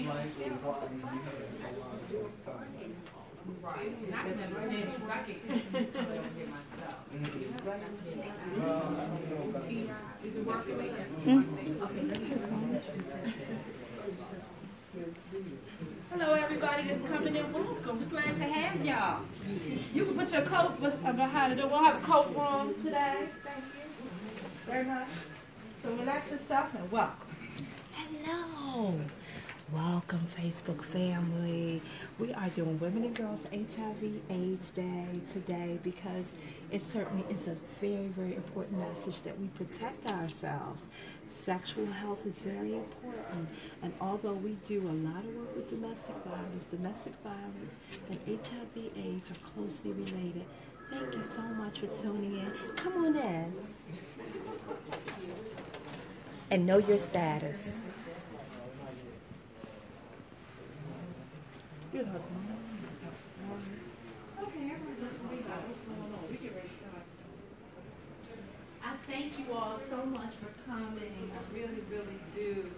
Right. And I can understand it because I get confused coming over here myself. Is it working? Hello, everybody that's coming in. Welcome. We're glad to have y'all. You can put your coat behind the door. We'll have a coat room today. Thank you very much. So relax yourself and welcome. Hello. Welcome, Facebook family. We are doing Women and Girls HIV AIDS Day today because it certainly is a very, very important message that we protect ourselves. Sexual health is very important, and although we do a lot of work with domestic violence and HIV AIDS are closely related. Thank you so much for tuning in. Come on in. And know your status. I thank you all so much for coming. I really, really do.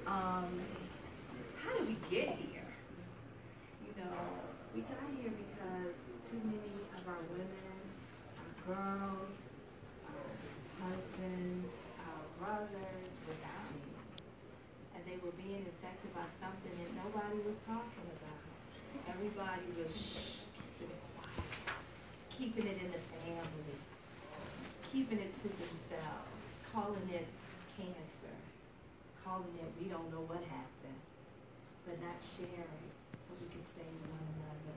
How did we get here? You know, we got here because too many of our women, our girls, our husbands, our brothers were dying. And they were being infected by something that nobody was talking about. Everybody was keeping it in the family, keeping it to themselves, calling it cancer, calling it we don't know what happened, but not sharing so we can save one another.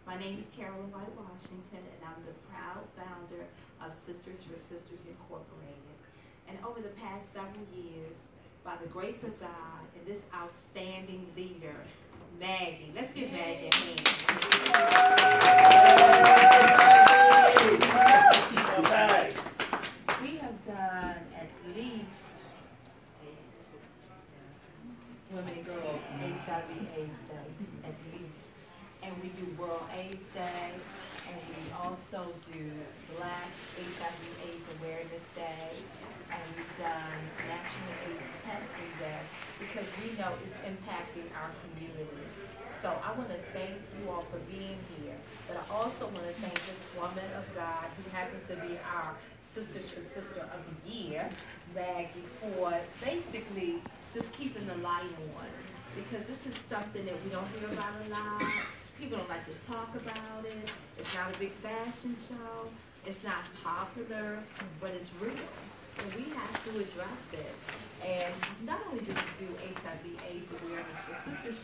My name is Carolyn White Washington, and I'm the proud founder of Sisters for Sisters Incorporated. And over the past several years, by the grace of God and this outstanding leader, Maggie. Let's give Maggie a hand. We have done at least Women and Girls HIV AIDS Day, at least. And we do World AIDS Day, and we also do Black HIV AIDS Awareness Day, and we've done National AIDS Testing Day because we know it's impacting our community. So I want to thank you all for being here, but I also want to thank this woman of God who happens to be our Sisters for Sister of the Year, Maggie, for basically just keeping the light on, because this is something that we don't hear about a lot. People don't like to talk about it. It's not a big fashion show. It's not popular, but it's real. And we have to address it. And not only do we do HIV/AIDS awareness for Sisters,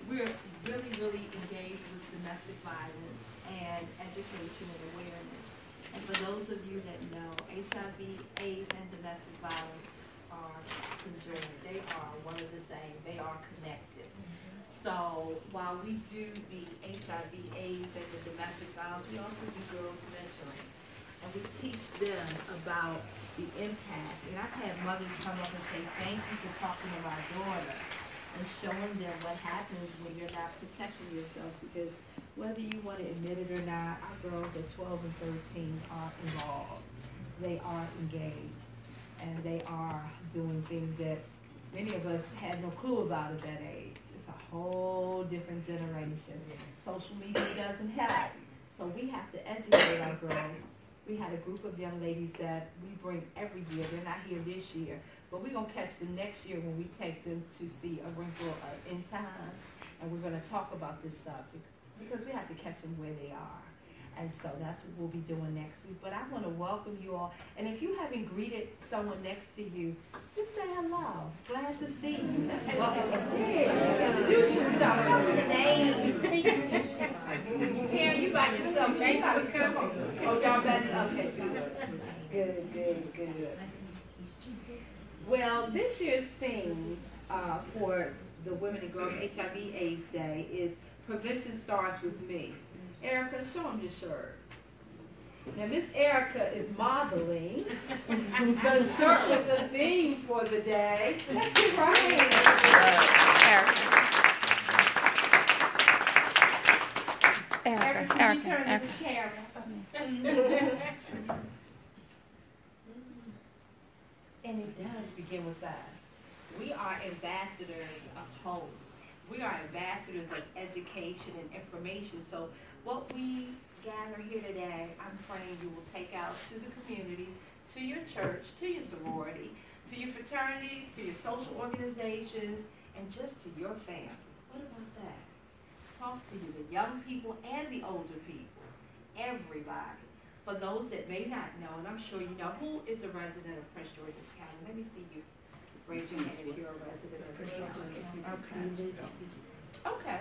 we're really, really engaged with domestic violence and education and awareness. And for those of you that know, HIV/AIDS and domestic violence are conjoined. They are one of the same. They are connected. So while we do the HIV/AIDS and the domestic violence, we also do girls mentoring. And we teach them about the impact. And I've had mothers come up and say, thank you for talking to my daughter and showing them what happens when you're not protecting yourselves, because whether you want to admit it or not, our girls at 12 and 13 are involved. They are engaged. And they are doing things that many of us had no clue about at that age. It's a whole different generation. Social media doesn't help. So we have to educate our girls. We had a group of young ladies that we bring every year. They're not here this year, but we're going to catch them next year when we take them to see A Wrinkle in Time. And we're going to talk about this subject because we have to catch them where they are. And so that's what we'll be doing next week. But I want to welcome you all. And if you haven't greeted someone next to you, just say hello. Glad to see you. That's welcome. Introduce yourself. What's your name? Karen, you by yourself. Thanks for coming. Oh, y'all got it? Okay, good. Well, this year's theme for the Women and Girls HIV/AIDS Day is Prevention Starts With Me. Erica, show them your shirt. Now, Miss Erica is modeling the shirt with the theme for the day. Let's give her a hand. Erica, can you turn to the camera? And it does begin with that. We are ambassadors of hope. We are ambassadors of education and information. So what we gather here today, I'm praying you will take out to the community, to your church, to your sorority, to your fraternities, to your social organizations, and just to your family. What about that? Talk to you, the young people and the older people, everybody. For those that may not know, and I'm sure you know, who is a resident of Prince George's County? Let me see you. Raise your hand if you're a resident of Prince George's County. Okay.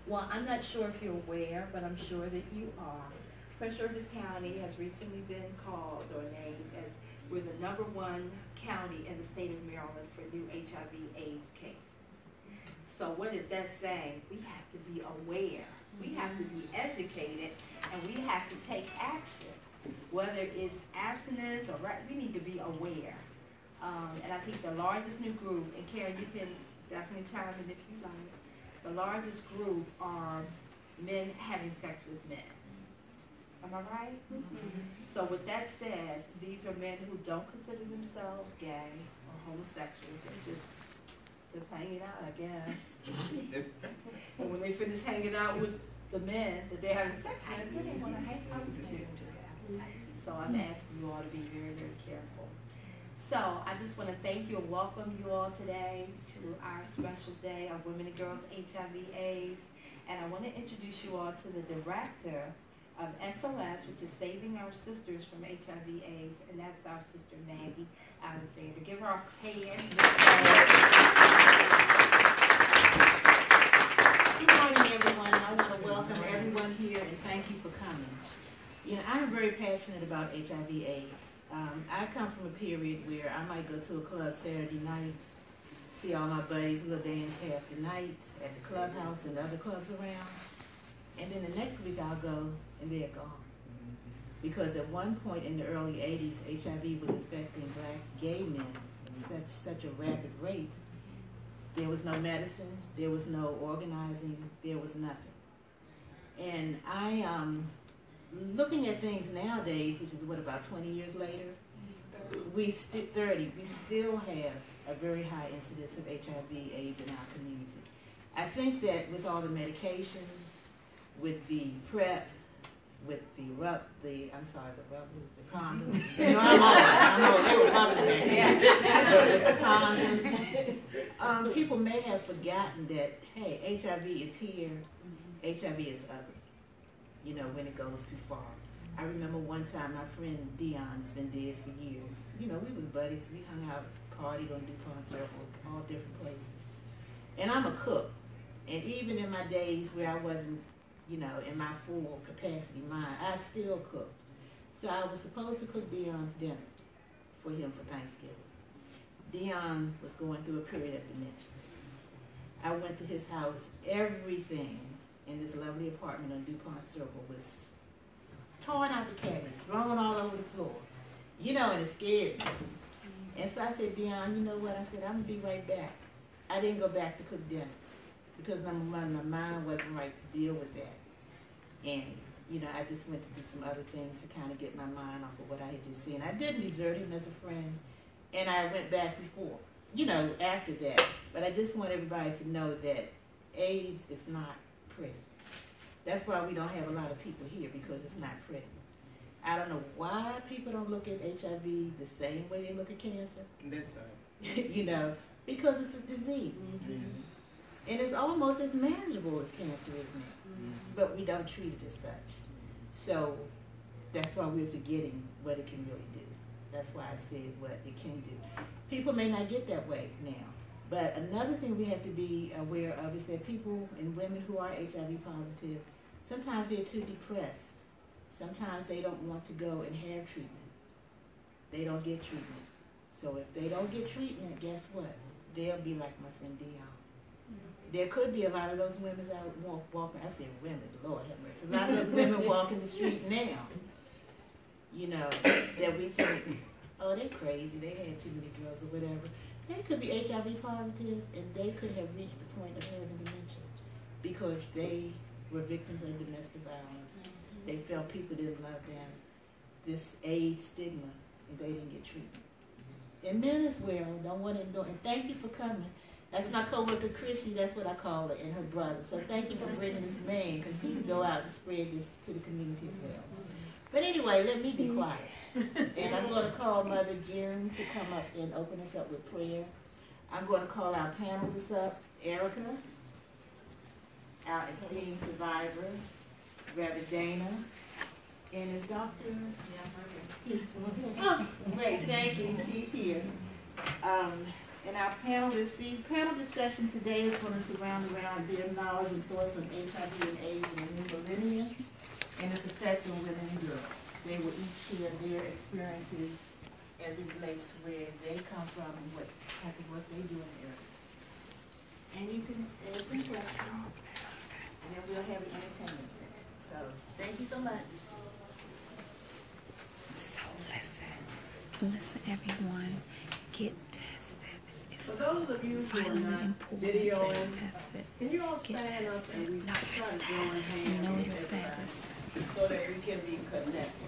Well, I'm not sure if you're aware, but I'm sure that you are. Prince George's County has recently been called or named as we're the #1 county in the state of Maryland for new HIV/AIDS cases. So what is that saying? We have to be aware. We have to be educated, and we have to take action. Whether it's abstinence or we need to be aware. And I think the largest new group, and Karen, you can definitely chime in if you like. The largest group are men having sex with men. Am I right? So with that said, these are men who don't consider themselves gay or homosexual. They're just hanging out, I guess. And when they finish hanging out with the men that they're having sex with, then they want to hang out with you. So I'm asking you all to be very, very careful. So I just want to thank you and welcome you all today to our special day of Women and Girls HIV/AIDS. And I want to introduce you all to the director of SOS, which is Saving Our Sisters from HIV/AIDS, and that's our sister Maggie Alexander. Give her a hand. Good morning, everyone. I want to welcome everyone here and thank you for coming. You know, I'm very passionate about HIV/AIDS. I come from a period where I might go to a club Saturday night, see all my buddies, we'll dance half the night at the clubhouse and other clubs around, and then the next week I'll go and they're gone. Because at one point in the early 80s, HIV was affecting black gay men at such a rapid rate. There was no medicine, there was no organizing, there was nothing. And I looking at things nowadays, which is what, about 20 years later, 30, we still have a very high incidence of HIV/AIDS in our community. I think that with all the medications, with the PrEP, with the condoms. You know, I'm old, they were rubbers back then. But with the condoms, people may have forgotten that, hey, HIV is here, HIV is ugly. You know, when it goes too far. I remember one time my friend Dion's been dead for years. You know, we was buddies. We hung out, partied on DuPont Circle, all different places. And I'm a cook. And even in my days where I wasn't, you know, in my full capacity mind, I still cooked. So I was supposed to cook Dion's dinner for him for Thanksgiving. Dion was going through a period of dementia. I went to his house. Everything in this lovely apartment on DuPont Circle was torn out the cabinets, thrown all over the floor. You know, and it scared me. And so I said, Dion, you know what? I said, I'm going to be right back. I didn't go back to cook dinner because number one, my mind wasn't right to deal with that. And, you know, I just went to do some other things to kind of get my mind off of what I had just seen. I didn't desert him as a friend, and I went back before, you know, after that. But I just want everybody to know that AIDS is not pretty. That's why we don't have a lot of people here, because it's not pretty. I don't know why people don't look at HIV the same way they look at cancer. That's right. You know, because it's a disease. Mm-hmm. And it's almost as manageable as cancer, isn't it? Mm-hmm. But we don't treat it as such. So that's why we're forgetting what it can really do. That's why I said what it can do. People may not get that way now. But another thing we have to be aware of is that people and women who are HIV positive, sometimes they're too depressed. Sometimes they don't want to go and have treatment. They don't get treatment. So if they don't get treatment, guess what? They'll be like my friend Dion. There could be a lot of those women out walking. I said women, Lord have mercy. A lot of those women walking the street now, you know, that we think, oh, they're crazy. They had too many drugs or whatever. They could be HIV positive, and they could have reached the point of having dementia because they were victims of domestic violence. They felt people didn't love them. This AIDS stigma, and they didn't get treatment. And men as well. Don't want to ignore. And thank you for coming. That's my coworker Chrissy. That's what I call her, and her brother. So thank you for bringing this man, because he can go out and spread this to the community as well. But anyway, let me be quiet. And I'm going to call Mother June to come up and open us up with prayer. I'm going to call our panelists up. Erica, our esteemed survivor, Reverend Dana, and his doctor. Oh, great, thank you. She's here. And our panelists, the panel discussion today is going to surround around their knowledge and thoughts on HIV and AIDS in the new millennium and its effect on women and girls. They will each share their experiences as it relates to where they come from and what type of work they do in the area. And you can ask some questions, and then we'll have an entertainment section. So, thank you so much. So listen everyone, get tested. It's For those of you who are not videoing, can you all stand up and we try to join hands know your status. so that we can be connected?